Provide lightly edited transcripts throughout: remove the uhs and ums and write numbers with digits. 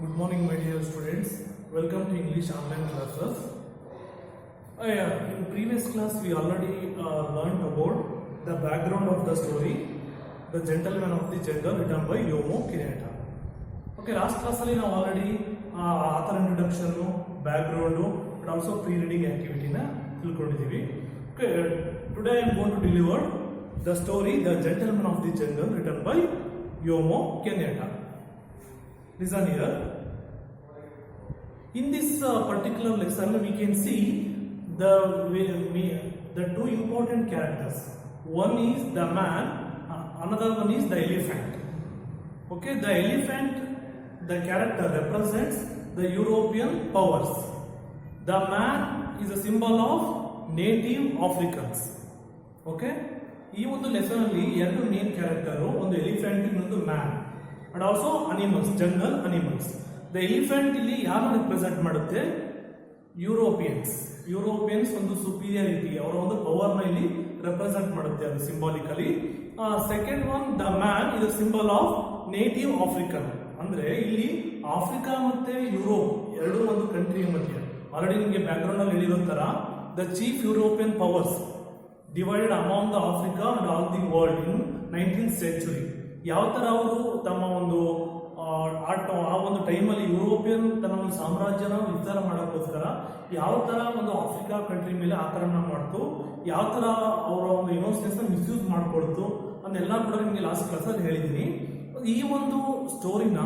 Good morning, my dear students. Welcome to English online classes. In previous class, we already learned about the background of the story, The Gentleman of the Jungle, written by Yomo Kenyatta. Okay, last class we have already author introduction, background, but also pre-reading activity na tilkondidivi. Okay, today I am going to deliver the story, The Gentleman of the Jungle, written by Yomo Kenyatta. Listen here. In this particular lesson, we can see the two important characters. One is the man, another one is the elephant. Okay, the elephant, the character represents the European powers. The man is a symbol of native Africans. Okay, ಈ ಒಂದು lesson ಅಲ್ಲಿ ಎರಡು main character, ಒಂದು elephant ಇನ್ನೊಂದು man, and also animals, jungle animals. The elephant ಇಲ್ಲಿ ಯಾರು represent ಮಾಡುತ್ತೆ? Europeans ಒಂದು ಸುಪೀರಿಯಾರಿಟಿ, ಅವರ ಒಂದು ಪವರ್ ನ ಇಲ್ಲಿ ರೆಪ್ರೆಸೆಂಟ್ ಮಾಡುತ್ತೆ, ಅದು symbolically. Second one, the man ಇದು ಸಿಂಬಲ್ ಆಫ್ ನೇಟಿವ್ ಆಫ್ರಿಕನ್. ಅಂದ್ರೆ ಇಲ್ಲಿ ಆಫ್ರಿಕಾ ಮತ್ತೆ ಯುರೋಪ್ ಎರಡು ಒಂದು ಕಂಟ್ರಿಯ ಮಧ್ಯೆ, ಆಲ್ರೆಡಿ ನಿಮಗೆ ಬ್ಯಾಕ್ ಗ್ರೌಂಡ್ ಅಲ್ಲಿ ಹೇಳಿರೋ ತರ, the chief European powers divided among the Africa and all the world in 19th century. ಯಾವ ತರ ಅವರು ತಮ್ಮ ಒಂದು ಆ ಒಂದು ಟೈಮಲ್ಲಿ ಯುರೋಪಿಯನ್ ತನ್ನ ಒಂದು ಸಾಮ್ರಾಜ್ಯನ ವಿಸ್ತಾರ ಮಾಡೋಕ್ಕೋಸ್ಕರ ಯಾವ ತರ ಒಂದು ಆಫ್ರಿಕಾ ಕಂಟ್ರಿ ಮೇಲೆ ಆಕ್ರಮಣ ಮಾಡ್ತು, ಯಾವ ತರ ಅವರ ಒಂದು ಇನ್ನೋಸೆನ್ಸ್ ನ ಮಿಸ್ಯೂಸ್ ಮಾಡ್ಕೊಡ್ತು ಅದನ್ನೆಲ್ಲ ಕೂಡ ನಿಮಗೆ ಲಾಸ್ಟ್ ಕ್ಲಾಸ್ ಅಲ್ಲಿ ಹೇಳಿದ್ದೀನಿ. ಈ ಒಂದು ಸ್ಟೋರಿನ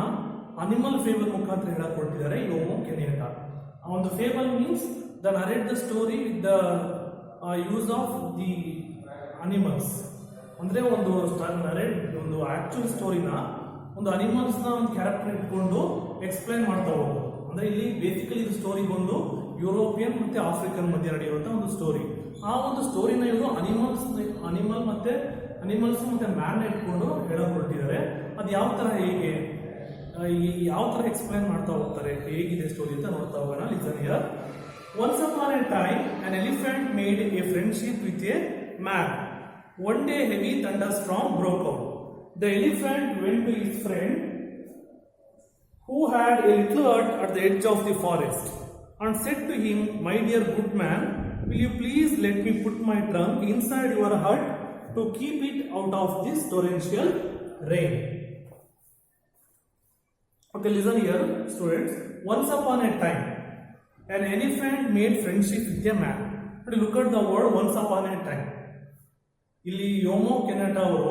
ಅನಿಮಲ್ ಫೇಬಲ್ ಮುಖಾಂತರ ಹೇಳಕ್ ಕೊಟ್ಟಿದ್ದಾರೆ ಯೋಮೋ ಕೆನ್ಯಾಟ. ಆ ಒಂದು fable means the narrate the story with the use of the animals. ಅಂದ್ರೆ ಒಂದು ಆಕ್ಚುಯಲ್ ಸ್ಟೋರಿನ ಒಂದು ಅನಿಮಲ್ಸ್ ನ ಒಂದು ಕ್ಯಾರೆಕ್ಟರ್ ಇಟ್ಕೊಂಡು ಎಕ್ಸ್ಪ್ಲೈನ್ ಮಾಡ್ತಾ ಹೋಗೋದು. ಅಂದ್ರೆ ಇಲ್ಲಿ ಬೇಸಿಕಲಿ ಇದು ಸ್ಟೋರಿ ಬಂದು ಯುರೋಪಿಯನ್ ಮತ್ತೆ ಆಫ್ರಿಕನ್ ಮಧ್ಯೆ ನಡೆಯುವಂತ ಒಂದು ಸ್ಟೋರಿ. ಆ ಒಂದು ಸ್ಟೋರಿನ ಇವರು ಅನಿಮಲ್ಸ್ ಮತ್ತೆ ಮ್ಯಾನ್ ಇಟ್ಕೊಂಡು ಹೇಳಕ್ ಹೊರಟಿದ್ದಾರೆ. ಅದು ಯಾವ ತರ ಯಾವ ತರ ಎಕ್ಸ್ಪ್ಲೈನ್ ಮಾಡ್ತಾ ಹೋಗ್ತಾರೆ, ಹೇಗಿದೆ ಸ್ಟೋರಿ ಅಂತ ನೋಡ್ತಾ ಹೋಗೋಣ. Listen here. Once upon a time, an elephant made a friendship with a man. One day, heavy thunderstorm broke out. The elephant went to his friend, who had a little hut at the edge of the forest, and said to him, "My dear good man, will you please let me put my trunk inside your hut to keep it out of this torrential rain?" Okay, listen here, students. Once upon a time, an elephant made friendship with a man. Look at the word once upon a time. ಇಲ್ಲಿ ಯೋಮೋ ಕೆನ್ಯಾಟ ಅವರು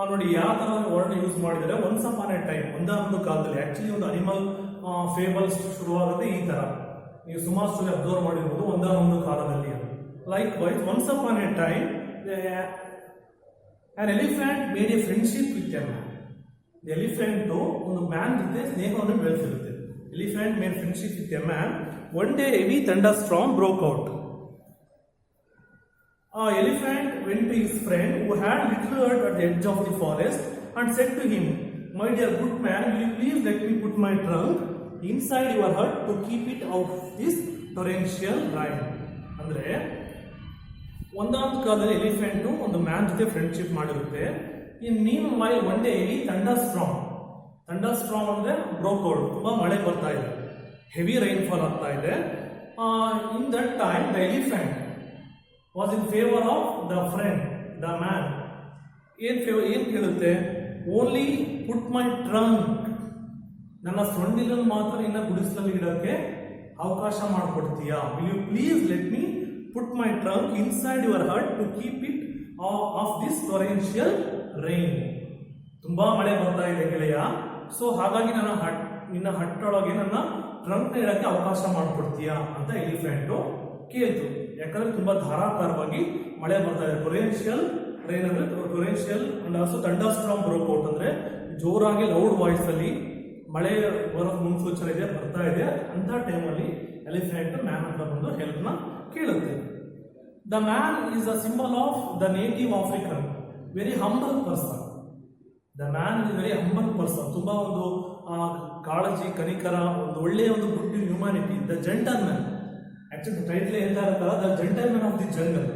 ನೋಡಿ ಯಾವ ತರ word use ಮಾಡಿದರೆ, once upon a time, ಒಂದಾನೊಂದು ಕಾಲದಲ್ಲಿ. Actually ಒಂದು animal fables ಶುರುವಾಗುತ್ತೆ ಈ ತರ. ನೀವು ಸುಮಾರು ಸಲ ಅಬ್ಸರ್ವ್ ಮಾಡಿರ್ಬೋದು, ಒಂದಾನೊಂದು ಕಾಲದಲ್ಲಿ. Likewise once upon a time an elephant made a friendship with a man. Elephant ಒಂದು ಮ್ಯಾನ್ ಜೊತೆ ಸ್ನೇಹವನ್ನು ಬೆಳೆಸಿರುತ್ತೆ. Elephant made friendship with a man. One day, heavy thunderstorm broke out. Elephant went to his friend, who had little hut at the edge of the forest, and said to him, "My dear good man, will you please let me put my trunk inside your hut to keep it out of this torrential rain?" ಅಂದ್ರೆ ಒಂದಾದ ಕಾಲದಲ್ಲಿ elephant ಒಂದು man ಜೊತೆ friendship ಮಾಡಿರುತ್ತೆ. ಇನ್ ಮೀನ್ while one day heavy ಥಂಡರ್ಸ್ಟಾರ್ಮ್ ಅಂದ್ರೆ ಬ್ರೋಕ್ಔಟ್, ತುಂಬಾ ಮಳೆ ಬರ್ತಾ ಇದೆ, ಹೆವಿ ರೈನ್ಫಾಲ್ ಆಗ್ತಾ ಇದೆ. In that time the elephant was in favour of the friend, the man. ಏನ್ ಕೇಳುತ್ತೆ? ಓನ್ಲಿ ಪುಟ್ ಮೈ ಟ್ರಂಕ್, ನನ್ನ ಸೊಂಡಿಲನ್ನು ಮಾತ್ರ ನಿನ್ನ ಗುಡಿಸಲಲ್ಲಿ ಇಡಕ್ಕೆ ಅವಕಾಶ ಮಾಡಿಕೊಡ್ತೀಯಾ? Will you please let me put my trunk inside your hut to keep it off this torrential rain. ತುಂಬಾ ಮಳೆ ಬರ್ತಾ ಇದೆ ಗೆಳೆಯ, ಸೊ ಹಾಗಾಗಿ ನಿನ್ನ ಹಟ್ಟೊಳಗೆ ನನ್ನ ಟ್ರಂಕ್ ನ ಇಡಕ್ಕೆ ಅವಕಾಶ ಮಾಡಿಕೊಡ್ತೀಯಾ ಅಂತ ಎಲಿಫೆಂಟ್ ಕೇಳ್ತು. ಯಾಕಂದ್ರೆ ತುಂಬಾ ಧಾರಾಕಾರವಾಗಿ ಮಳೆ ಬರ್ತಾ ಇದೆ. ಟೊರೆನ್ಷಿಯಲ್ ರೈನ್ ಅಂದ್ರೆ ಟೊರೆನ್ಷಿಯಲ್ ಅಂಡ್ ಆಲ್ಸೋ ಥಂಡರ್ಸ್ಟಾರ್ಮ್ ಬ್ರೋಕ್ಔಟ್ ಅಂದ್ರೆ ಜೋರಾಗಿ ಲೌಡ್ ವಾಯ್ಸ್ ಅಲ್ಲಿ ಮಳೆ ಬರೋ ಮುನ್ಸೂಚನೆ ಬರ್ತಾ ಇದೆ. ಅಂತ ಟೈಮಲ್ಲಿ ಎಲಿಫೆಂಟ್ ಮ್ಯಾನ್ ಹತ್ರ ಬಂದು ಹೆಲ್ಪ್ ನ ಕೇಳುತ್ತೆ. The man is a symbol of the native African, very humble person. The man is very humble person, ತುಂಬಾ ಒಂದು ಕಾಳಜಿ, ಕನಿಕರ, ಒಂದು ಒಳ್ಳೆಯ ಒಂದು good humanity. The gentle man, actually title ಹೇಳ್ತಾ ಇರ್ತಾರ, the gentle man of the jungle.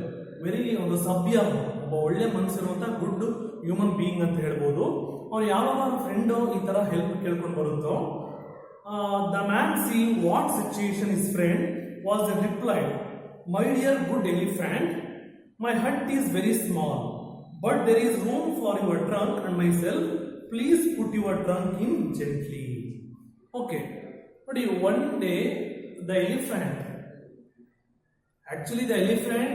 Very ಒಂದು ಸಭ್ಯ, ಒಬ್ಬ ಒಳ್ಳೆ ಮನಸ್ಸಿರುವಂತ ಗುಡ್ ಹ್ಯೂಮನ್ ಬೀಯಿಂಗ್ ಅಂತ ಹೇಳ್ಬೋದು. ಅವ್ರು ಯಾವಾಗ ಫ್ರೆಂಡ್ ಈ ತರ ಹೆಲ್ಪ್ ಕೇಳ್ಕೊಂಡು ಬರುತ್ತೋ, The man, seeing what situation his friend was, replied, "My dear good elephant, my hut is very small, but there is room for your trunk and myself. Please put your trunk in gently." Okay, but one day the elephant, actually the elephant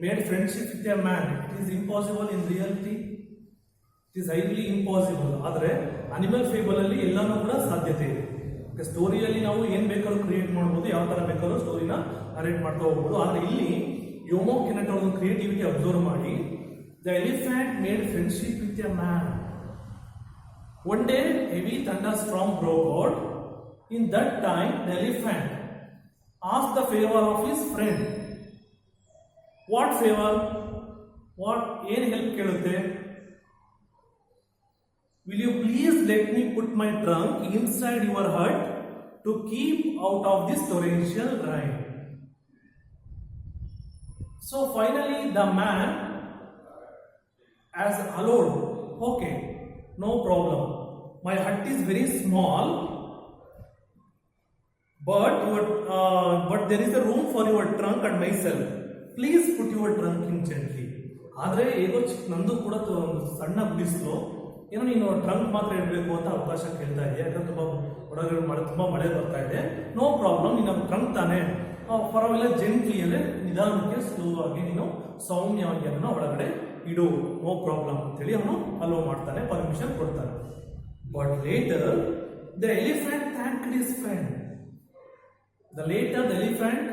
made friendship with a man. It is impossible in reality. It is highly impossible. ಆದರೆ animal fable ಅಲ್ಲಿ ಎಲ್ಲಾನು ಕೂಡ ಸಾಧ್ಯತೆ ಇದೆ. ಸ್ಟೋರಿಯಲ್ಲಿ ನಾವು ಏನ್ ಬೇಕಾದ್ರೂ create ಮಾಡ್ಬೋದು, ಯಾವ ತರ ಬೇಕಾದ್ರೂ ಸ್ಟೋರಿನ ನರೇಟ್ ಮಾಡ್ತಾ ಹೋಗ್ಬೋದು. ಆದ್ರೆ ಇಲ್ಲಿ ಯೋಮೋ ಕೆನೆಟ್ ಅವ್ರ ಕ್ರಿಯೇಟಿವಿಟಿ ಅಬ್ಸರ್ವ್ ಮಾಡಿ, the elephant made friendship with A man. One day heavy thunderstorm broke out. In that time the elephant asked the favor of his friend. What favor? What ಏನು ಹೆಲ್ಪ್ ಕೇಳುತ್ತೆ? Will you please let me put my trunk inside your hut to keep out of this torrential rain? So finally the man has allowed, okay, no problem. My hut is very small, but there is a room for your trunk and myself. Please put your trunk in gently. ಆದರೆ ಹೇಗೋ ನಂದು ಕೂಡ ಸಣ್ಣ ಬಿಡಿಸ್ಲು, ಏನೋ ನೀನು trunk ಮಾತ್ರ ಇಡಬೇಕು ಅಂತ ಅವಕಾಶ ಕೇಳ್ತಾ ಇದೆ. ಯಾಕಂದ್ರೆ ತುಂಬಾ ಮಳೆ ಬರ್ತಾ ಇದೆ. ನೋ ಪ್ರಾಬ್ಲಮ್, ನೀನು ಟ್ರಂಕ್ ತಾನೆ, ಪರವಾಗಿಲ್ಲ, ಜೆಂಟ್ಲಿ ಅಂದರೆ ನಿಧಾನಕ್ಕೆ ಸ್ಲೋ ಆಗಿ ನೀನು ಸೌಮ್ಯವಾಗಿ ಅದನ್ನು ಒಳಗಡೆ ಇಡು, ನೋ ಪ್ರಾಬ್ಲಮ್ ಅಂತೇಳಿ ಅವನು ಅಲೋ ಮಾಡ್ತಾನೆ, ಪರ್ಮಿಷನ್ ಕೊಡ್ತಾನೆ. But later the elephant thanked his friend. The elephant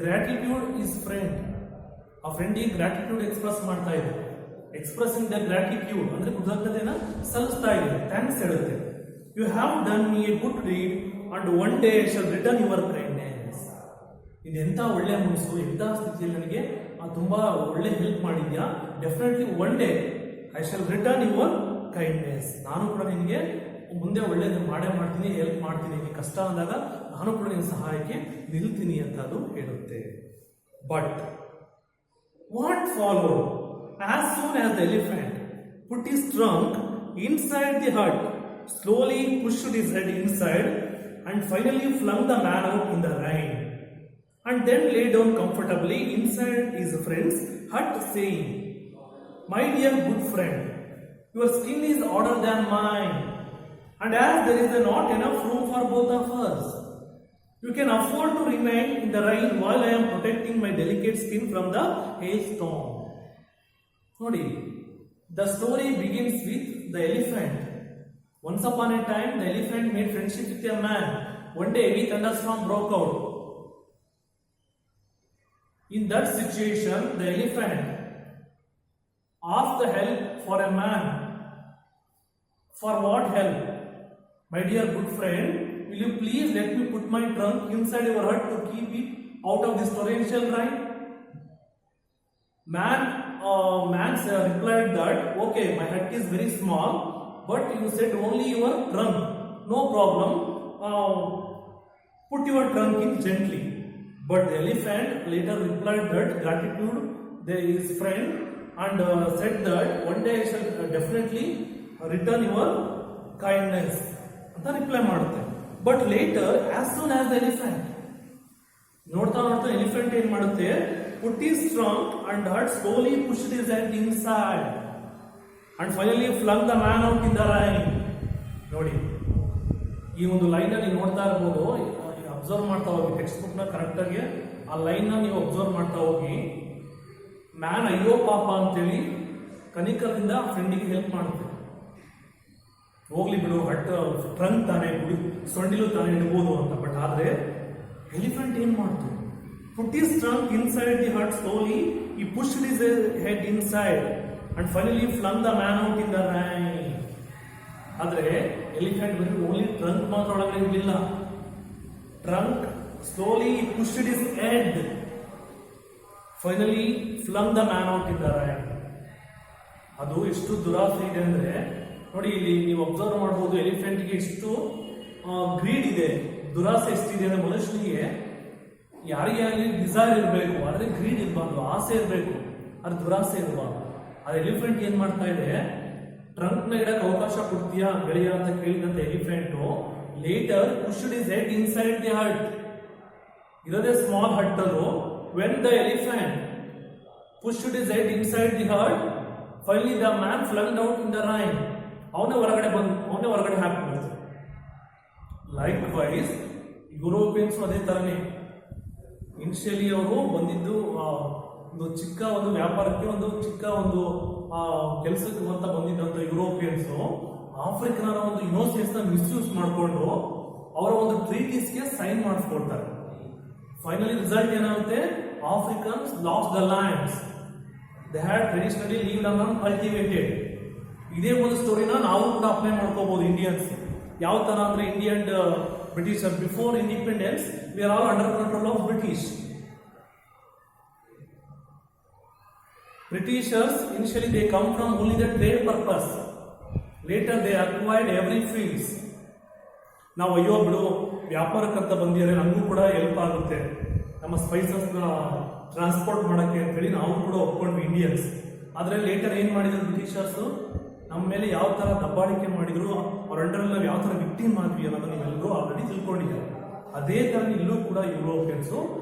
gratitude his friend. ಆ ಫ್ರೆಂಡಿಗೆ ಗ್ರಾಟಿಟ್ಯೂಡ್ ಎಕ್ಸ್ಪ್ರೆಸ್ ಮಾಡ್ತಾ ಇದೆ. ಎಕ್ಸ್ಪ್ರೆಸಿಂಗ್ ದ ಗ್ರಾಟಿಟ್ಯೂಡ್ ಅಂದ್ರೆ ಕೃತಜ್ಞತೆನ ಸಲ್ಲಿಸ್ತಾ ಇದೆ, ಥ್ಯಾಂಕ್ಸ್ ಹೇಳುತ್ತೆ. You have done me a good deed and one day I shall return your kindness. ಇದೆಂತ ಒಳ್ಳೆ ಮನಸ್ಸು, ಎಂಥ ಸ್ಥಿತಿಯಲ್ಲಿ ನನಗೆ ತುಂಬಾ ಒಳ್ಳೆ ಹೆಲ್ಪ್ ಮಾಡಿದ್ಯಾ. Definitely one day I shall return your kindness. ನಾನು ಕೂಡ ನಿನಗೆ ಮುಂದೆ ಒಳ್ಳೇದು ಮಾಡೇ ಮಾಡ್ತೀನಿ, ಹೆಲ್ಪ್ ಮಾಡ್ತೀನಿ, ನಿಮಗೆ ಕಷ್ಟ ಅಂದಾಗ ನಾನು ಕೂಡ ನಿನ್ನ ಸಹಾಯಕ್ಕೆ ನಿಲ್ತೀನಿ ಅಂತ ಅದು ಹೇಳುತ್ತೆ. But what follow? As soon as the elephant put his trunk inside the hut, slowly pushed his head inside and finally flung the man out in the rain and then lay down comfortably inside his friend's hut, saying, "My dear good friend, your skin is harder than mine. And as there is not enough room for both of us, you can afford to remain in the rain while I am protecting my delicate skin from the hailstorm." Nodi, the story begins with the elephant. Once upon a time, the elephant made friendship with a man. One day, heavy thunderstorm broke out. In that situation, the elephant asked the help for a man. For what help? "My dear good friend, will you please let me put my trunk inside your hut to keep it out of this torrential rain?" Man replied that, "Okay, my hut is very small, but you said only your trunk. No problem. Put your trunk in gently." But the elephant later replied that gratitude his friend and said that one day I shall definitely return your kindness ಅಂತ reply ಮಾಡುತ್ತೆ. But later as soon as the elephant, ನೋಡ್ತಾ elephant ಏನ್ ಮಾಡುತ್ತೆ, put his trunk and hut slowly pushed his head inside and finally flung the man out in the rain. ನೋಡಿ, ಈ ಒಂದು line ನೀವು ನೋಡ್ತಾ ಇರ್ಬೋದು, ಅಬ್ಸರ್ವ್ ಮಾಡ್ತಾ ಹೋಗಿ, ಟೆಕ್ಸ್ಟ್ ಬುಕ್ ನ ಕರೆಕ್ಟ್ ಆಗಿ ಆ ಲೈನ್ ನ ನೀವು ಅಬ್ಸರ್ವ್ ಮಾಡ್ತಾ ಹೋಗಿ. ಮ್ಯಾನ್ ಅಯ್ಯೋ ಪಾಪ ಅಂತೇಳಿ ಕನಿಕರದಿಂದ ಫ್ರೆಂಡಿಗೆ ಹೆಲ್ಪ್ ಮಾಡುತ್ತೆ. ಹೋಗ್ಲಿ ಬಿಡು, ಹಟ್ ಟ್ರಂಕ್ ತಾನೇ, ಸೊಂಡಿಲು ತಾನೇ ಇಡ್ಬೋದು ಅಂತ. ಬಟ್ ಆದ್ರೆ ಎಲಿಫೆಂಟ್ ಏನ್ ಮಾಡ್ತು? Put his trunk inside the hut slowly, ಈ pushed his head inside and finally flung the man out in the rain. ಆದ್ರೆ ಎಲಿಫೆಂಟ್ ಬರೀ ಓನ್ಲಿ ಟ್ರಂಕ್ ಮಾತ್ರ ಒಳಗಡೆ ಇರಲಿಲ್ಲ. Trunk slowly pushed his head, finally flung the man out in the rain. ಅದು ಎಷ್ಟು ದುರಾಸೆ ಇದೆ ಅಂದ್ರೆ ನೋಡಿ, ಇಲ್ಲಿ ನೀವು ಅಬ್ಸರ್ವ್ ಮಾಡಬಹುದು, ಎಲಿಫೆಂಟ್ಗೆ ಎಷ್ಟು ಗ್ರೀಡ್ ಇದೆ, ದುರಾಸೆ ಎಷ್ಟಿದೆ ಅಂದ್ರೆ ಮನುಷ್ಯನಿಗೆ ಯಾರಿಗೆ ಡಿಸೈರ್ ಇರಬೇಕು, ಆದ್ರೆ ಗ್ರೀಡ್ ಇರಬಾರ್ದು, ಆಸೆ ಇರಬೇಕು, ಅದು ದುರಾಸೆ ಇರಬಾರ್ದು. ಆ ಎಲಿಫೆಂಟ್ ಏನ್ ಮಾಡ್ತಾ ಇದೆ, ಟ್ರಂಕ್ ನ ಇಡಕ್ಕೆ ಅವಕಾಶ ಕೊಡ್ತೀಯಾ ಗೆಳೆಯ ಅಂತ ಕೇಳಿದಂತ elephant later pushed his head inside the hut. ಇರೋದೇ ಸ್ಮಾಲ್ ಹಟ್ ಅಲ್ಲೂ when the elephant pushed his head inside the hut finally the man flunged out in the rain. ಅವನೇ ಹೊರಗಡೆ ಹಾಕ್ಬಿಡ್ತಾರೆ. ಲೈಕ್ ವೈಸ್ ಯುರೋಪಿಯನ್ಸ್ ಅದೇ ತರನೇ ಇನಿಷಿಯಲಿ ಅವರು ಬಂದಿದ್ದು ಒಂದು ಚಿಕ್ಕ ಒಂದು ವ್ಯಾಪಾರಕ್ಕೆ ಒಂದು ಚಿಕ್ಕ ಒಂದು ಕೆಲಸಕ್ಕೆ ಅಂತ ಬಂದಿದ್ದಂತ ಯುರೋಪಿಯನ್ಸ್ ಆಫ್ರಿಕನ್ ಒಂದು ಇನ್ನೋಸೆನ್ಸ್ ನ ಮಿಸ್ಯೂಸ್ ಮಾಡಿಕೊಂಡು ಅವರ ಒಂದು ಟ್ರೀಟೀಸ್ಗೆ ಸೈನ್ ಮಾಡಿಸ್ಕೊಳ್ತಾರೆ. ಫೈನಲಿ ರಿಸಲ್ಟ್ ಏನಾಗುತ್ತೆ, Africans lost the lands they had traditionally lived uncultivated. ಇದೇ ಒಂದು ಸ್ಟೋರಿನ ನಾವು ಕೂಡ ಅಪ್ಲೈ ಮಾಡ್ಕೋಬಹುದು ಇಂಡಿಯನ್ಸ್. ಯಾವ ತರ ಅಂದ್ರೆ Indian Britisher before independence we are all under control of British. Britishers initially they come from only the trade purpose. Later they acquired every fields. ನಾವು ಅಯ್ಯೋ ಬಿಡು ವ್ಯಾಪಾರಕ್ಕಂತ ಬಂದಿದ್ರೆ ನಮಗೂ ಕೂಡ ಹೆಲ್ಪ್ ಆಗುತ್ತೆ ನಮ್ಮ ಸ್ಪೈಸಸ್ ನ ಟ್ರಾನ್ಸ್ಪೋರ್ಟ್ ಮಾಡಕ್ಕೆ ಅಂತ ಹೇಳಿ ನಾವು ಕೂಡ ಒಪ್ಕೊಂಡ್ವಿ ಇಂಡಿಯನ್ಸ್. ಆದ್ರೆ ಲೇಟರ್ ಏನ್ ಮಾಡಿದ್ರು ಬ್ರಿಟಿಷರ್ಸ್, ನಮ್ಮ ಮೇಲೆ ಯಾವ ತರ ದಬ್ಬಾಳಿಕೆ ಮಾಡಿದ್ರು, ಅವ್ರ ಅಂಡರ್ ನಾವು ಯಾವ ತರ ವಿಕ್ಟಿಮ್ ಆದ್ವಿ ಅನ್ನೋದನ್ನ ನೀವೆಲ್ಲರೂ ಆಲ್ರೆಡಿ ತಿಳ್ಕೊಂಡಿದ್ದಾರೆ. ಅದೇ ತರ ಇಲ್ಲೂ ಕೂಡ ಯುರೋಪಿಯನ್ಸ್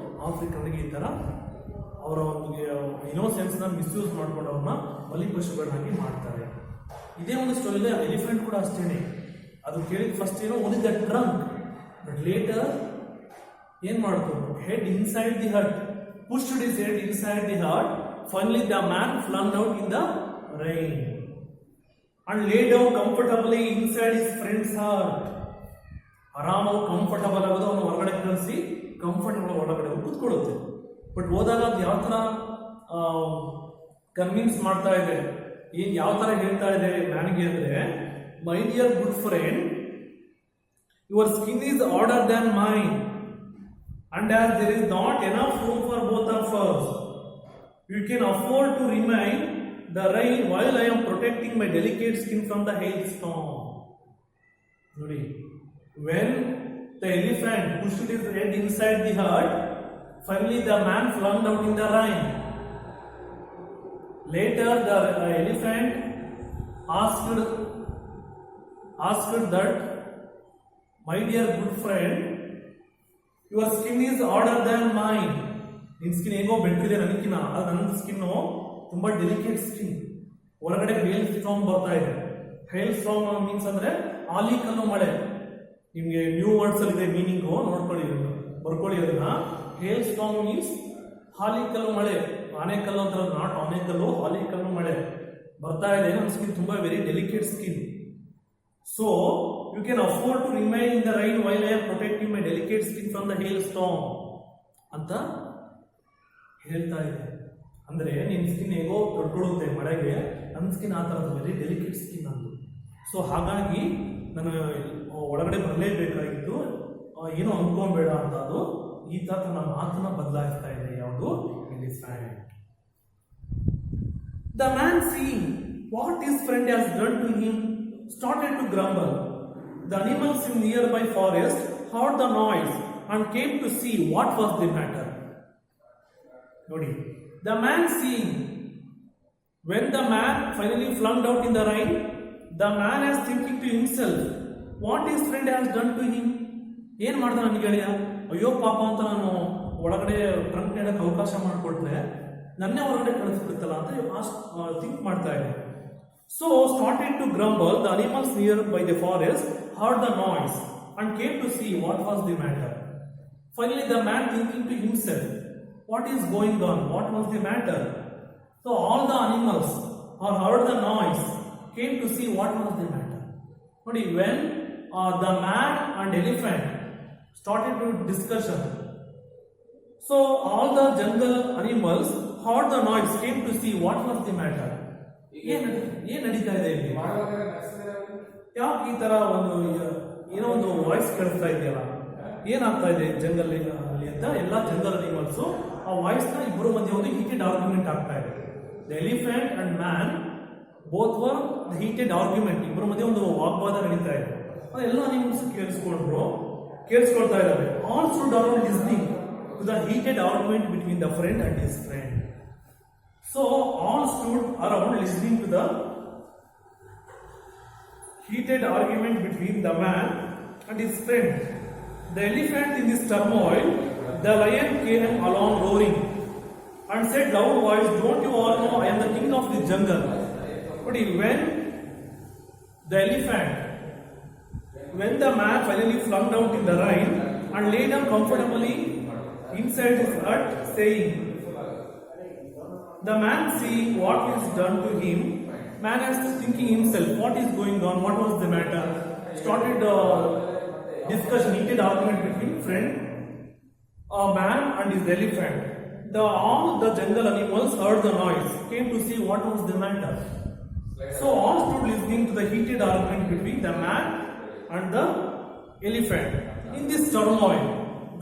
ಆಫ್ರಿಕನ್ಗೆ ಈ ತರ ಅವರ ಒಂದು ಇನ್ನೋಸೆನ್ಸ್ ನ ಮಿಸ್ಯೂಸ್ ಮಾಡ್ಕೊಂಡು ಅವ್ರನ್ನ ಬಲಿಪಶುಗಳನ್ನಾಗಿ ಮಾಡ್ತಾರೆ. ಇದೇ ಒಂದು ಸ್ಟೋರಿ ಎಲಿಫೆಂಟ್ ಕೂಡ ಅಷ್ಟೇನೆ. ಅದು ಕೇಳಿದ ಫಸ್ಟ್ ಏನೋ only the trunk, but later ಏನ್ ಮಾಡ್ತು, head inside the hut, pushed his head inside the hut, finally the man flunged out in the rain and lay down comfortably inside his friend's heart. ಆರಾಮಾಗಿ comfortable ಆಗೋದು ಅವನು ಹೊರಗಡೆ ಕಳಿಸಿ comfortable ಒಳಗಡೆ ಕೂತ್ಕೊಳ್ಳುತ್ತೆ. But ಹೋದಾಗ ಅದು ಯಾವ ತರ ಕನ್ವಿನ್ಸ್ ಮಾಡ್ತಾ ಇದೆ, ಏನ್ ಯಾವ ತರ ಹೇಳ್ತಾ ಇದೆ ಮ್ಯಾನ್ಗೆ ಅಂದ್ರೆ, my dear good friend, your skin is harder than mine and as there is not enough room for both of us, you can afford to remain the rain while I am protecting my delicate skin from the he'll storm. ನೋಡಿ, when the elephant pushed his head inside the hut, finally the man flung out in the Rhine. Later the elephant asked that, my dear good friend, your skin is harder than mine. ನಿನ್ skin ಹೇಗೋ ಬೆಟ್ರಿದೆ ನನಗಿನ, ಅದು ನನ್ನ skin ತುಂಬಾ delicate skin, ಹೊರಗಡೆ ಹೇಲ್ strong ಬರ್ತಾ ಇದೆ. ಹೇಲ್ strong means ಅಂದ್ರೆ ಆಲಿಕಲ್ಲು ಮಳೆ. ನಿಮ್ಗೆ ನ್ಯೂ ವರ್ಡ್ಸ್ ಅಲ್ಲಿ ಇದೆ ಮೀನಿಂಗು, ನೋಡ್ಕೊಳ್ಳಿ, ಬರ್ಕೊಳ್ಳಿ ಅದನ್ನ. ಹೇಲ್ ಸ್ಟಾರ್ಮ್ ಮೀನ್ಸ್ ಹಾಲಿಕಲ್ಲು ಮಳೆ, ಆನೆಕಲ್ಲು ಅಂತ, ನಾಟ್ ಆನೆಕಲ್ಲು, ಹಾಲಿಕಲ್ಲು ಮಳೆ ಬರ್ತಾ ಇದೆ. ನಮ್ಮ ಸ್ಕಿನ್ ತುಂಬಾ very delicate skin. So you can afford to remain in the rain while I am protecting my delicate skin from the he'll storm ಅಂತ ಹೇಳ್ತಾ ಇದೆ. ಅಂದ್ರೆ ನಿನ್ ಸ್ಕಿನ್ ಹೇಗೋ ತೊಡ್ಕೊಳ್ಳುತ್ತೆ ಮಳೆಗೆ, ನನ್ನ ಸ್ಕಿನ್ ಆ ಥರದ ವೆರಿ ಡೆಲಿಕೇಟ್ ಸ್ಕಿನ್ ಅಂದು. ಸೊ ಹಾಗಾಗಿ ನಾನು ಒಳಗಡೆ ಬರಲೇಬೇಕಾಗಿತ್ತು, ಏನೋ ಅನ್ಕೊಂಬೇಡ ಅಂತ. ಅದು ಈ ತರ ನಮ್ಮ ಮಾತನ್ನ ಬದಲಾಯಿಸ್ತಾ ಇದೆ ಯಾವುದು, elephant. The man seeing what his friend has done to him started to grumble. The animals in nearby forest heard the noise and came to see what was the matter. ನೋಡಿ, the man seeing, when the man finally flunged out in the rain, the man has thinking to himself what his friend has done to him. ಏನ್ ಮಾಡ್ದ ನನಗೆ ಗೆಳೆಯ, ಅಯ್ಯೋ ಪಾಪ ಅಂತ ನಾನು ಒಳಗಡೆ ಟ್ರಂಕ್ ನೀಡಕ್ಕೆ ಅವಕಾಶ ಮಾಡಿಕೊಟ್ರೆ ನನ್ನೇ ಹೊರಗಡೆ ಕಳಿಸ್ಬಿಡುತ್ತಲ್ಲ ಅಂತ ಥಿಂಕ್ ಮಾಡ್ತಾ ಇದೆ. So started to grumble. The animals nearby the forest heard the noise and came to see what was the matter. Finally the man thinking to himself what is going on, what was the matter. So all the animals are heard the noise came to see what was the matter. ನೋಡಿ, when the man and elephant started to discussion. So all the jungle animals heard the noise, came to see what was the matter. ಏನ್ ನಡೀತಾ ಇದೆ ಇಲ್ಲಿ, ಯಾಕೆ ಈ ತರ ಒಂದು ಏನೋ ಒಂದು ವಾಯ್ಸ್ ಕೇಳಿಸ್ತಾ ಇದೆಯಲ್ಲ, ಏನಾಗ್ತಾ ಇದೆ ಜಂಗಲ್ ಅಲ್ಲಿ ಅಂತ ಎಲ್ಲ ಜಂಗಲ್ ಅನಿಮಲ್ಸ್ ಆ ವಾಯ್ಸ್ ನ ಇಬ್ಬರು ಮಧ್ಯೆ ಒಂದು ಹೀಟೆಡ್ ಆರ್ಗ್ಯುಮೆಂಟ್ ಆಗ್ತಾ ಇದೆ. The elephant and man both were the heated argument, ಇಬ್ಬರ ಮಧ್ಯೆ ಒಂದು ವಾಗ್ವಾದ ನಡೀತಾ ಇದೆ. ಅದೆಲ್ಲ ಅನಿಮಲ್ಸ್ ಕೇಳಿಸ್ಕೊಳ್ತಾ ಇದ್ದಾರೆ. All stood around listening to the heated argument between the friend and his friend. So all stood around listening to the heated argument between the man and his friend. The elephant in this turmoil, the lion came along roaring and said loud voice, "Don't you all know I am the king of the jungle?" But when the man finally flung down in the rain and lay down comfortably inside his hut, saying, the man seeing what is done to him, man has thinking himself, what is going on, what was the matter, started discussion, heated argument between friend, a man and his elephant. All the jungle animals heard the noise, came to see what was the matter. So all stood listening to the heated argument between the man and the elephant. In this turmoil,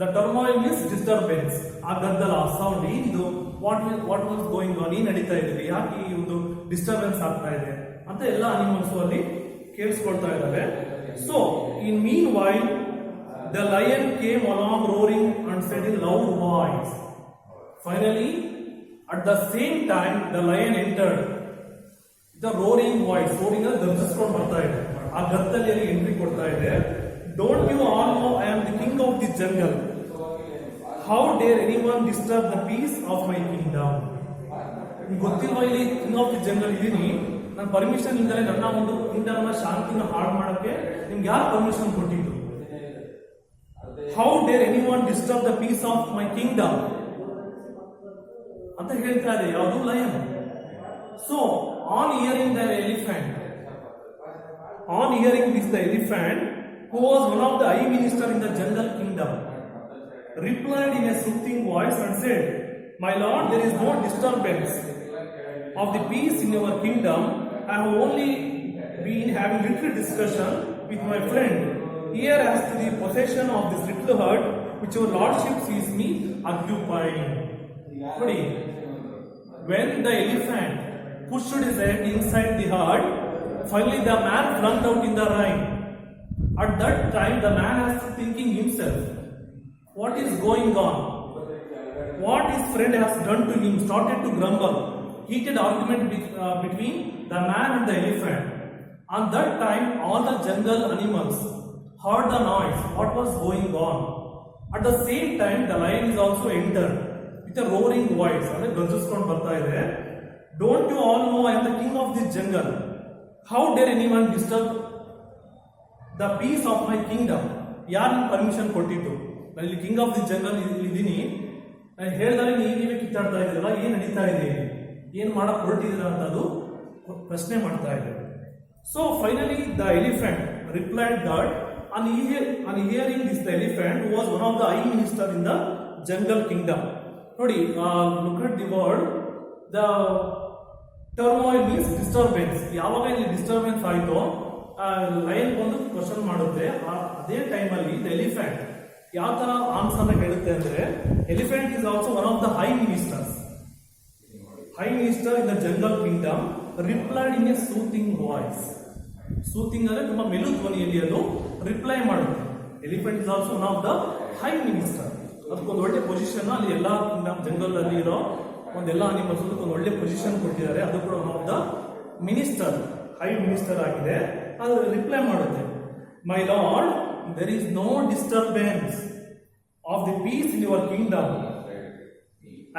the turmoil means disturbance. ಆ ಗದ್ದಲ sound ಇದು what was going on, ನಡೀತಾ ಇದೆ, ಯಾಕೆ ಈ ಒಂದು disturbance ಆಗ್ತಾ ಇದೆ ಅಂತ ಎಲ್ಲ ಅನಿಮಲ್ಸ್ ಅಲ್ಲಿ ಕೇಳಿಸ್ಕೊಳ್ತಾ ಇದ್ದಾರೆ. So in meanwhile the lion came along roaring and said in loud voice. Finally at the same time the lion entered the roaring voice. Roaring ಅಲ್ಲಿ ಗರ್ಜಿಸ್ಕೊಂಡು ಬರ್ತಾ ಇದೆ, ಆ ಗದ್ದಲೆಯಲ್ಲಿ ಎಂಟ್ರಿ ಕೊಡ್ತಾ ಇದೆ. Don't you all know I am the king of the jungle. How dare anyone disturb the peace of my kingdom. ನಿಮ್ಗೆ ಗೊತ್ತಿಲ್ವಾ, ಇಲ್ಲಿ ಕಿಂಗ್ ಆಫ್ ದಿ ಜಂಗಲ್ ಇದೀನಿ, ನನ್ನ ಪರ್ಮಿಷನ್ ಇಲ್ಲದೆ ನನ್ನ ಒಂದು ಕಿಂಗ್ಡಮ್ ನ ಶಾಂತಿನ ಹಾಳು ಮಾಡಕ್ಕೆ ನಿಮ್ಗೆ ಯಾರು ಪರ್ಮಿಷನ್ ಕೊಟ್ಟಿದ್ದು? How dare anyone disturb the peace of my kingdom ಅಂತ ಹೇಳ್ತಾ ಇದೆ ಯಾವುದು lion. So on hearing the elephant, on hearing this, the elephant, who was one of the high minister in the jungle kingdom, replied in a soothing voice and said, "My lord, there is no disturbance of the peace in your kingdom. I have only been having little discussion with my friend here as to the possession of this little hut which your lordship sees me occupying." When the elephant pushed his head inside the hut, finally the man flung out in the rain. At that time the man was thinking himself, what is going on? What his friend has done to him, started to grumble. Heated argument between the man and the elephant. On that time all the jungle animals heard the noise, what was going on. At the same time the lion is also entered with a roaring voice. Don't you all know I am the king of this jungle? How dare anyone disturb the peace of my kingdom? ಯಾರು permission ಕೊಟ್ಟಿದ್ದು? ನಾನು ಇಲ್ಲಿ king of the jungle ಇದ್ದೀನಿ, ನಾನು ಹೇಳಿದಾಗ ನೀವೇ ಕಿತ್ತಾಡ್ತಾ ಇದ್ದೀರಲ್ಲ, ಏನ್ ನಡೀತಾ ಇದೆ, ಏನ್ ಮಾಡಕ್ ಹೊರಟಿದ್ದೀರಾ ಅಂತ ಅದು ಪ್ರಶ್ನೆ ಮಾಡ್ತಾ ಇದೆ. So finally the elephant replied that on hearing this, the elephant was one of the high minister in the jungle kingdom. ನೋಡಿ, look at the word, the turmoil means disturbance. ಯಾವಾಗ ಇಲ್ಲಿ ಡಿಸ್ಟರ್ಬೆನ್ಸ್ ಆಯಿತು, ಲಯನ್ ಬಂದು question ಮಾಡುತ್ತೆ. ಅದೇ ಟೈಮಲ್ಲಿ the elephant ಯಾವ ತರ ಆನ್ಸರ್ ಹೇಳುತ್ತೆ ಅಂದ್ರೆ, elephant is also one of the high ministers. High minister in the jungle Kingdom replied in A soothing voice. Soothing ಅಂದ್ರೆ ತುಂಬಾ ಮೆಲು ಧ್ವನಿಯಲ್ಲಿ ಅದು ರಿಪ್ಲೈ ಮಾಡುತ್ತೆ. Elephant is also one of the high minister. ಅದಕ್ಕೊಂದು ಒಳ್ಳೆ ಪೊಸಿಷನ್ ಅಲ್ಲಿ ಎಲ್ಲ ಕಿಂಗ್ಡಮ್ ಜಂಗಲ್ ಅಲ್ಲಿ ಇರೋ ಒಂದೆಲ್ಲ ಅನಿಮಲ್ಸ್ ಒಂದು ಒಳ್ಳೆ ಪೊಸಿಷನ್ ಕೊಟ್ಟಿದ್ದಾರೆ. ಅದು ಕೂಡ one of the minister, high minister ಆಗಿದೆ. ಅದು ರಿಪ್ಲೈ ಮಾಡುತ್ತೆ, my lord, there is no disturbance of the peace in your kingdom.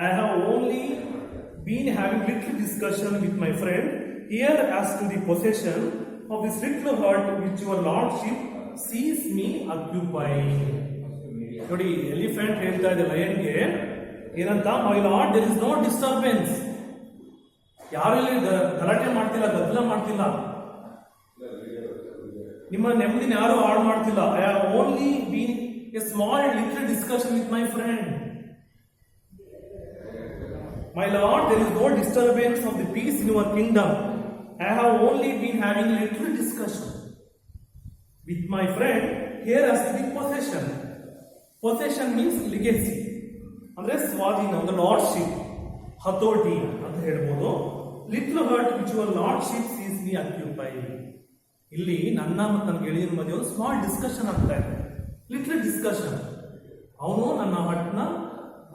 I have only been having little discussion with my friend here as to the possession of this little hurt which your lordship sees me occupying. ನೋಡಿ, elephant ಹೇಳ್ತಾ ಇದೆ ಲಯನ್ಗೆ ಏನಂತ, my lord, there is no disturbance. ಯಾರಲ್ಲಿ ಗಲಾಟೆ ಮಾಡ್ತಿಲ್ಲ, ಗದ್ದಲ ಮಾಡ್ತಿಲ್ಲ, ನಿಮ್ಮ ನೆಮ್ಮದಿನ ಯಾರು ಹಾಳು ಮಾಡ್ತಿಲ್ಲ. I have only been a small little discussion with my friend. My lord, there is no disturbance of the peace in your kingdom. I have only been having little discussion with my friend here as the possession. Possession means legacy, ಅಂದ್ರೆ ಸ್ವಾಧೀನ, ಒಂದು lordship, ಹತೋಟಿ ಅಂತ ಹೇಳ್ಬೋದು. Little hurt which your lordship sees me occupy. ಇಲ್ಲಿ ನನ್ನ ಮತ್ತು ನನ್ನ ಗೆಳೆಯನ ಮಧ್ಯೆ ಒಂದು ಸ್ಮಾಲ್ ಡಿಸ್ಕಷನ್ ಆಗ್ತಾ ಇದೆ, ಲಿಟ್ಲ್ ಡಿಸ್ಕಷನ್. ಅವನು ನನ್ನ ಹಟ್ನ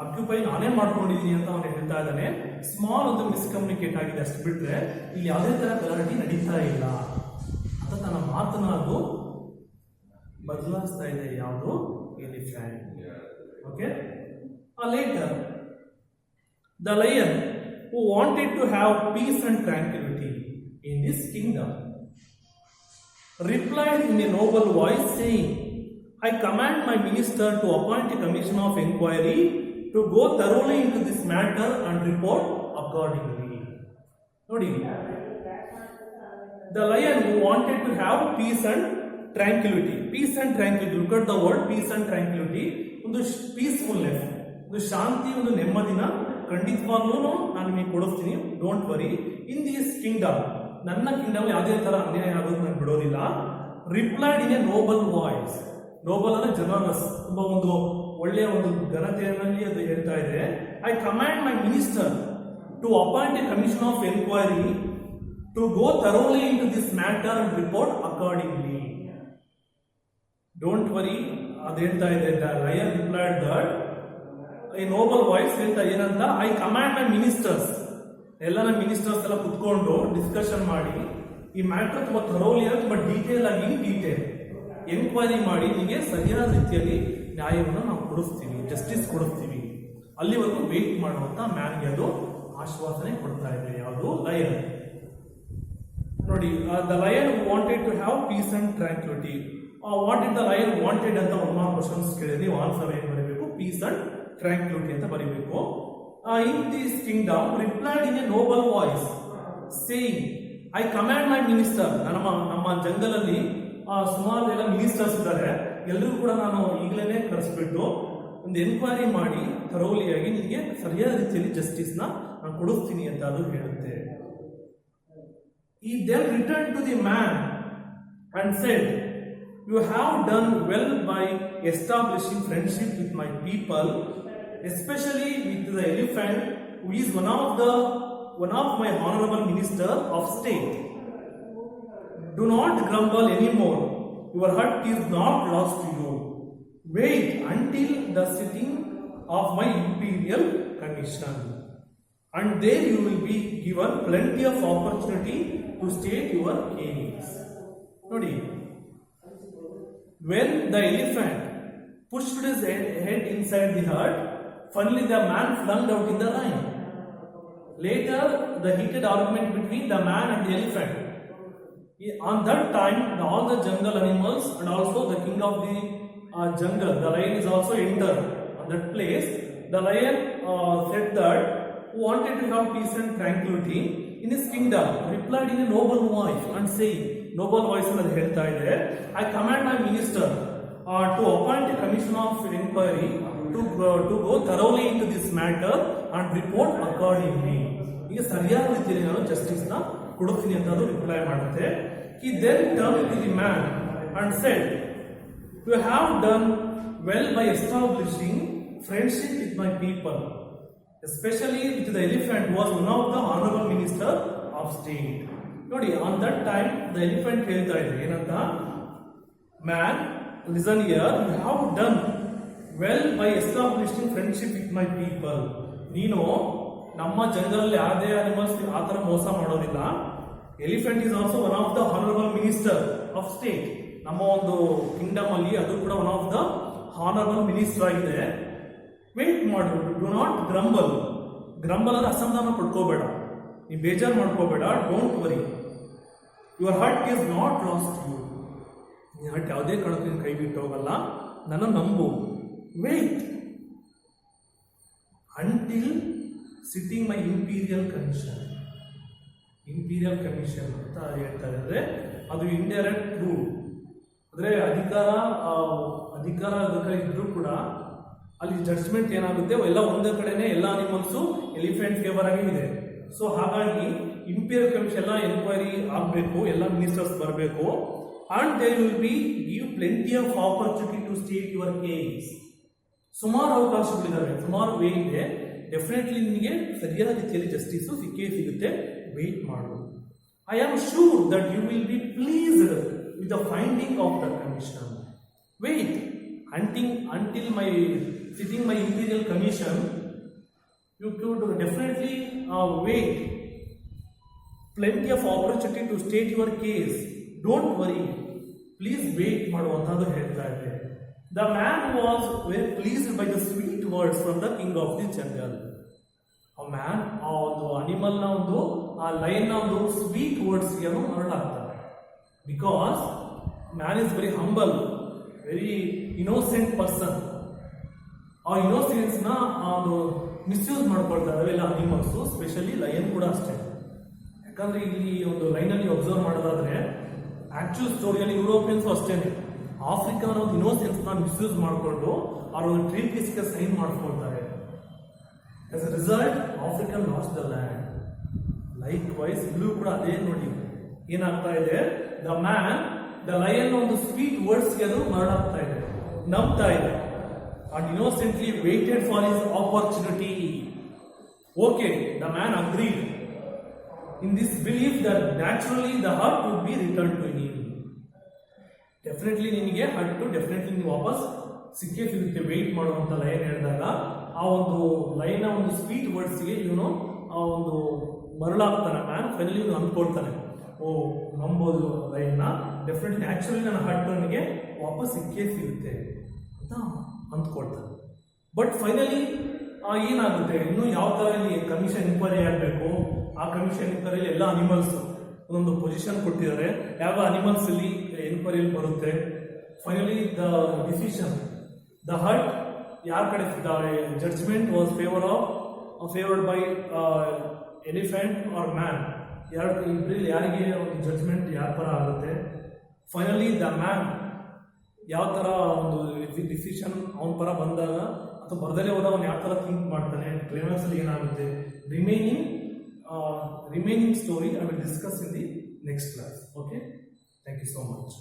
ಆಕ್ಯುಪೈ ನಾನೇ ಮಾಡ್ಕೊಂಡಿದ್ದೀನಿ ಅಂತ ಅವನು ಹೇಳ್ತಾ ಇದ್ದಾನೆ. ಸ್ಮಾಲ್ ಒಂದು ಮಿಸ್ಕಮ್ಯುನಿಕೇಟ್ ಆಗಿದೆ ಅಷ್ಟು ಬಿಟ್ರೆ ಇಲ್ಲಿ ಯಾವುದೇ ತರ ಗಲಾಟೆ ನಡೀತಾ ಇಲ್ಲ ಅಂತ ತನ್ನ ಮಾತು ಮಾತನ್ನ ಅದು ಬದಲಾಯಿಸ್ತಾ ಇದೆ. ಯಾವುದು? Elephant. Okay. Later, the lion who wanted to have peace and tranquility in this kingdom replied in a noble voice, saying, I command my minister to appoint a commission of inquiry to go thoroughly into this matter and report accordingly. Nodi, the lion who wanted to have peace and tranquility. Peace and tranquility. Look at the word peace and tranquility. ಒಂದು peacefulness, ಒಂದು ಶಾಂತಿ, ಒಂದು ನೆಮ್ಮದಿನ ಖಂಡಿತವಾಗ್ಲೂ ನಾನು ನಿಮಗೆ ಕೊಡಿಸ್ತೀನಿ. Don't worry. In this kingdom, ನನ್ನ ಕಿಂಗ್ಡಮ್ ಯಾವುದೇ ತರ ಅನ್ಯಾಯ ಆಗೋದು ನಾನು ಬಿಡೋದಿಲ್ಲ. Replied in a noble voice. Noble ಅಂದ್ರೆ ಜನರಸ್, ತುಂಬಾ ಒಂದು ಒಳ್ಳೆಯ ಒಂದು ಘನತೆಯಲ್ಲಿ ಅದು ಹೇಳ್ತಾ ಇದೆ. I command my minister to appoint a commission of enquiry to go thoroughly in to this matter and report accordingly. Don't worry ಅದು ಹೇಳ್ತಾ ಇದೆ. ದ ಲಯನ್ ರಿಪ್ಲೈಡ್ ದಟ್ ಈ ನೋಬಲ್ ವಾಯ್ಸ್ ಹೇಳ್ತಾ ಏನಂತ, ಐ ಕಮಾಂಡ್ ಮೈ ಮಿನಿಸ್ಟರ್ಸ್, ಎಲ್ಲ ನನ್ನ ministers ಎಲ್ಲ ಕುತ್ಕೊಂಡು ಡಿಸ್ಕಷನ್ ಮಾಡಿ ಈ ಮ್ಯಾಟರ್ ತುಂಬಾ ಥರೋಲಿ ಆಗಿ, ತುಂಬಾ ಡೀಟೇಲ್ ಆಗಿ ಎನ್ಕ್ವೈರಿ ಮಾಡಿ ನಿಮಗೆ ಸರಿಯಾದ ರೀತಿಯಲ್ಲಿ ನ್ಯಾಯವನ್ನು ನಾವು ಕೊಡಿಸ್ತೀವಿ, ಜಸ್ಟಿಸ್ ಕೊಡಿಸ್ತೀವಿ. ಅಲ್ಲಿವರೆಗೂ ವೇಟ್ ಮಾಡುವಂತ ಮ್ಯಾನ್ಗೆ ಅದು ಆಶ್ವಾಸನೆ ಕೊಡ್ತಾ ಇದೆ. ಯಾವುದು? ಲಯನ್. ನೋಡಿ, the lion wanted to have peace and tranquillity. What it the lion wanted ಅಂತ ಒಂದು ಕ್ವಶನ್ಸ್ ಕೇಳಿದ್ರೆ ನೀವು ಆನ್ಸರ್ ಏನ್ ಬರೀಬೇಕು? ಪೀಸ್ ಅಂಡ್ ಟ್ರಾಂಕ್ವಿಲಿಟಿ ಅಂತ ಬರೀಬೇಕು. ಇನ್ this Kingdom replied in a noble voice saying, I command my minister. ನಮ್ಮ ಜಂಗಲಲ್ಲಿ ಸುಮಾರು ಎಲ್ಲ ಮಿನಿಸ್ಟರ್ಸ್ ಇದ್ದಾರೆ, ಎಲ್ಲರಿಗೂ ಕೂಡ ನಾನು ಈಗಲೇ ಕರೆಸ್ಬಿಟ್ಟು ಒಂದು ಎನ್ಕ್ವೈರಿ ಮಾಡಿ ಥರೋಲಿಯಾಗಿ ನಿಮಗೆ ಸರಿಯಾದ ರೀತಿಯಲ್ಲಿ ಜಸ್ಟಿಸ್ ನಾನು ಕೊಡಿಸ್ತೀನಿ ಅಂತ ಅದು ಹೇಳುತ್ತೆ. He then returned to the man and said, you have done well by establishing friendship with my people, especially with the elephant, who is one of my honorable minister of state. Do not grumble anymore. Your hurt is not lost to you. Wait until the sitting of my imperial commission, and there you will be given plenty of opportunity to state your case. Nodi, when the elephant pushed his head inside the hut, finally the man flung out in the line. Later, the heated argument between the man and the elephant. On that time, all the jungle animals and also the king of the jungle, the lion is also entered on that place. The lion said that who wanted to have peace and tranquility in his kingdom replied in a noble voice and saying, noble voice ಅನ್ನೋದು ಹೇಳ್ತಾ ಇದೆ, I command my minister to appoint a commission of inquiry to go thoroughly into this matter and report accordingly. ಈಗ ಸರಿಯಾದ ರೀತಿಯಲ್ಲಿ ನಾನು justice ನ ಕೊಡುತ್ತೀನಿ ಅಂತ ಅದು ರಿಪ್ಲೈ ಮಾಡುತ್ತೆ. He then turned to the man and said, you have done well by establishing friendship with my people, especially with the elephant who was one of the honorable minister of state. Nodi, on that time the elephant ಹೇಳ್ತಾ ಇದೆ ಏನಂತ, man, listen here, you have done well by establishing friendship with my people. ನೀನು ನಮ್ಮ ಜಂಗಲಲ್ಲಿ ಯಾವುದೇ animals ಆ ಥರ ಮೋಸ ಮಾಡೋದಿಲ್ಲ. Elephant is also one of the honourable minister of state. ನಮ್ಮ ಒಂದು ಕಿಂಗ್ಡಮ್ ಅಲ್ಲಿ ಅದು ಕೂಡ one of the honourable minister ಆಗಿದೆ. ವೇಟ್ ಮಾಡು, ಡು ನಾಟ್ ಗ್ರಂಬಲ್. ಗ್ರಂಬಲ್ ಅಂದ್ರೆ ಅಸಮಾಧಾನ ಪಡ್ಕೋಬೇಡ, ನೀವು ಬೇಜಾರು ಮಾಡ್ಕೋಬೇಡ. Don't worry, your heart is not lost you. ನಿನ್ನ ಹರ್ಟ್ ಯಾವುದೇ ಕಾರಣಕ್ಕೂ ನೀನು ಕೈ ಬಿಟ್ಟು ಹೋಗಲ್ಲ, ನನ್ನ ನಂಬು. Wait until sitting my imperial commission. Imperial commission ಅಂತ ಹೇಳ್ತಾರೆ ಅಂದ್ರೆ ಅದು ಇಂಡೈರೆಕ್ಟ್ ರೂಲ್, ಅಂದ್ರೆ ಅಧಿಕಾರ ಇದ್ರೂ ಕೂಡ ಅಲ್ಲಿ ಜಡ್ಜ್ಮೆಂಟ್ ಏನಾಗುತ್ತೆ, ಎಲ್ಲ ಒಂದೇ ಕಡೆನೆ ಎಲ್ಲ ಅನಿಮಲ್ಸು ಎಲಿಫೆಂಟ್ ಫೇವರ್ ಆಗಿ ಇದೆ. ಸೊ ಹಾಗಾಗಿ ಇಂಪೀರಿಯಲ್ ಕಮಿಷನ್ ಎಲ್ಲ ಎನ್ಕ್ವೈರಿ ಆಗಬೇಕು, ಎಲ್ಲ ಮಿನಿಸ್ಟರ್ಸ್ ಬರಬೇಕು. And there will be give plenty of opportunity to state your case. ಸುಮಾರು ಅವಕಾಶಗಳಿದ್ದಾವೆ, ಸುಮಾರು ವೇ ಇದೆ. ಡೆಫಿನೆಟ್ಲಿ ನಿಮಗೆ ಸರಿಯಾದ ರೀತಿಯಲ್ಲಿ ಜಸ್ಟಿಸ್ ಸಿಗುತ್ತೆ. ವೇಟ್ ಮಾಡು. I am sure that you will be pleased with the finding of the commission. Wait until my sitting my imperial commission. You could definitely wait plenty of opportunity to state your case. Don't worry, please wait ಮಾಡುವಂತದ್ದು ಹೇಳ್ತಾ ಇದೆ. The man was very pleased by the sweet words from the king of the jungle. ಆ man ಆ ಒಂದು animal ನ ಒಂದು ಆ lion ನ ಒಂದು ಸ್ವೀಟ್ ವರ್ಡ್ಸ್ ಗೆ ಮರಳಾಗ್ತಾರೆ. Because man is very humble, very innocent person. ಆ ಇನ್ನೋಸೆನ್ಸ್ ನ ಒಂದು ಮಿಸ್ಯೂಸ್ ಮಾಡ್ಕೊಳ್ತಾರೆ ಎಲ್ಲ ಅನಿಮಲ್ಸ್, ಸ್ಪೆಷಲಿ ಲಯನ್ ಕೂಡ ಅಷ್ಟೇ. ಯಾಕಂದ್ರೆ ಇಲ್ಲಿ ಒಂದು ಲೈನ್ ಅಲ್ಲಿ ಅಬ್ಸರ್ವ್ ಮಾಡೋದಾದ್ರೆ ಆಕ್ಚುಲ್ ಸ್ಟೋರಿಯಲ್ಲಿ ಯುರೋಪಿಯನ್ಸ್ ಅಷ್ಟೇನೆ ಆಫ್ರಿಕನ್ ಒಂದು ಇನ್ನೋಸೆನ್ಸ್ ನ ಮಿಸ್ಯೂಸ್ ಮಾಡಿಕೊಂಡು ಅವ್ರ ಒಂದು ಟ್ರೀಟೀಸ್ಗೆ ಸೈನ್ ಮಾಡ್ಕೊಳ್ತಾರೆ. As a result African lost the land. Likewise ಇಲ್ಲೂ ಕೂಡ ಅದೇ ನೋಡಿ ಏನಾಗ್ತಾ ಇದೆ, ದ ಮ್ಯಾನ್ ದ ಲಯನ್ ಒಂದು ಸ್ವೀಟ್ ವರ್ಡ್ಸ್ಗೆ ಅದು ಮರಳಾಗ್ತಾ ಇದೆ, ನಂಬ್ತಾ ಇದೆ. And innocently waited for his opportunity. Okay, the man agreed in this belief that naturally the hut would be returned to him. Definitely ನಿನಗೆ ಹಟ್ಟು ಡೆಫಿನೆಟ್ಲಿ ನೀವು ವಾಪಸ್ ಸಿಕ್ಕೇ ಸಿಗುತ್ತೆ ವೆಯ್ಟ್ ಮಾಡುವಂತ ಲೈನ್ ಹೇಳಿದಾಗ ಆ ಒಂದು ಲೈನ್ ಒಂದು ಸ್ವೀಟ್ ವರ್ಡ್ಸ್ಗೆ ಇವನು ಆ ಒಂದು ಮರಳಾಗ್ತಾನೆ. ಮ್ಯಾನ್ ಫೈನಲಿ ಇವನು ಅಂದ್ಕೊಳ್ತಾನೆ, ಓ ನಂಬೋದು ಲೈನ್ನ ಡೆಫಿನೆಟ್ಲಿ ನ್ಯಾಚುರಲಿ ನನ್ನ ಹಟ್ಟು ನನಗೆ ವಾಪಸ್ ಸಿಕ್ಕೇ ಸಿಗುತ್ತೆ ಅಂತ ಅಂದ್ಕೊಳ್ತಾರೆ. ಬಟ್ ಫೈನಲಿ ಏನಾಗುತ್ತೆ, ಇನ್ನು ಯಾವ ತರ ಇಲ್ಲಿ ಕಮಿಷನ್ ಇನ್ಕ್ವೈರಿ ಆಗಬೇಕು. ಆ ಕಮಿಷನ್ ಇನ್ಕ್ವೈರಿಯಲ್ಲಿ ಎಲ್ಲ ಅನಿಮಲ್ಸ್ ಒಂದೊಂದು ಪೊಸಿಷನ್ ಕೊಟ್ಟಿದ್ದಾರೆ, ಯಾವ ಅನಿಮಲ್ಸ್ ಇಲ್ಲಿ ಎನ್ಕ್ವೈರಿಯಲ್ಲಿ ಬರುತ್ತೆ. Finally the decision, the hut ಯಾರ ಕಡೆ judgement was favoured by elephant or man. ಇಬ್ಬರಲ್ಲಿ ಯಾರಿಗೆ ಒಂದು ಜಡ್ಜ್ಮೆಂಟ್ ಯಾವ ತರ ಆಗುತ್ತೆ. ಫೈನಲಿ ದ ಮ್ಯಾನ್ ಯಾವ ತರ ಒಂದು ಡಿಸಿಷನ್ ಅವನ ಪರ ಬಂದಾಗ ಅಥವಾ ಬರ್ದಲ್ಲೇ ಹೋದಾಗ ಅವನು ಯಾವ ತರ ಥಿಂಕ್ ಮಾಡ್ತಾನೆ, ಕ್ಲೈಮ್ಯಾಕ್ಸ್ ಅಲ್ಲಿ ಏನಾಗುತ್ತೆ, remaining story I will discuss in the next class. Okay, thank you so much.